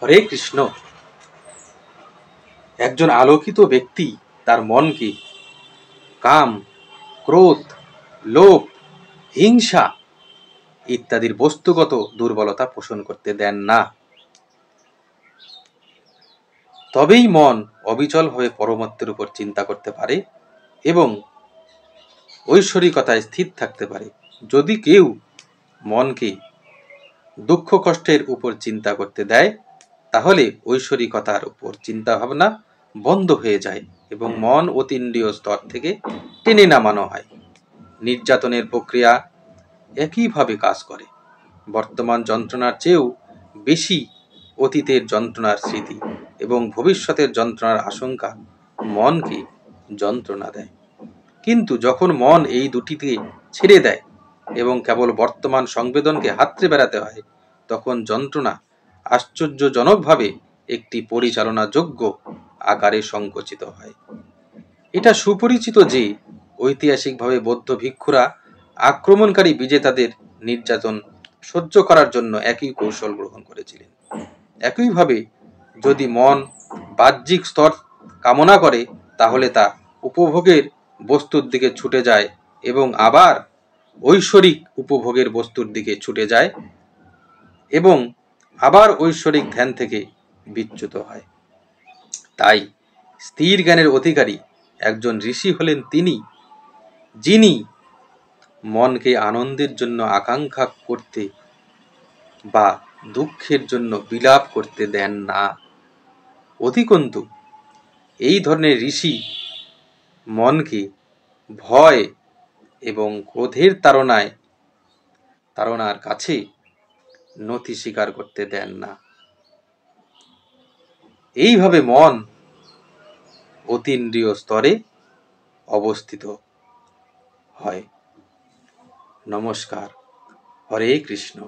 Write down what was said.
হরে কৃষ্ণ। একজন আলোকিত ব্যক্তি তার মনকে কাম, ক্রোধ, লোভ, হিংসা ইত্যাদির বস্তুগত দুর্বলতা পোষণ করতে দেন না। তবেই মন অবিচলভাবে পরমাত্মার উপর চিন্তা করতে পারে এবং ঐশ্বরিকতায় স্থির থাকতে পারে। যদি কেউ মনকে দুঃখ কষ্টের উপর চিন্তা করতে দেয়, তাহলে ঐশ্বরিকতার উপর চিন্তা ভাবনা বন্ধ হয়ে যায় এবং মন অতীন্দ্রিয় স্তর থেকে টেনে নামানো হয়। নির্যাতনের প্রক্রিয়া একইভাবে কাজ করে। বর্তমান যন্ত্রণার চেয়েও বেশি অতীতের যন্ত্রণার স্মৃতি এবং ভবিষ্যতের যন্ত্রণার আশঙ্কা মনকে যন্ত্রণা দেয়। কিন্তু যখন মন এই দুটিকে ছেড়ে দেয় এবং কেবল বর্তমান সংবেদনকে হাতড়ে বেড়াতে হয়, তখন যন্ত্রণা আশ্চর্যজনকভাবে একটি পরিচালনাযোগ্য আকারে সংকুচিত হয়। এটা সুপরিচিত যে ঐতিহাসিকভাবে বৌদ্ধ ভিক্ষুরা আক্রমণকারী বিজেতাদের নির্যাতন সহ্য করার জন্য একই কৌশল গ্রহণ করেছিলেন। একইভাবে যদি মন বাহ্যিক স্তর কামনা করে, তাহলে তা উপভোগের বস্তুর দিকে ছুটে যায় এবং আবার ঐশ্বরিক উপভোগের বস্তুর দিকে ছুটে যায় এবং আবার ঐশ্বরিক ধ্যান থেকে বিচ্যুত হয়। তাই স্থির জ্ঞানের অধিকারী একজন ঋষি হলেন তিনি, যিনি মনকে আনন্দের জন্য আকাঙ্ক্ষা করতে বা দুঃখের জন্য বিলাপ করতে দেন না। অধিকন্তু এই ধরনের ঋষি মনকে ভয় এবং ক্রোধের তাড়নার কাছে নতি স্বীকার করতে দেন না। এইভাবে মন অতীন্দ্রিয় স্তরে অবস্থিত হয়। নমস্কার। হরে কৃষ্ণ।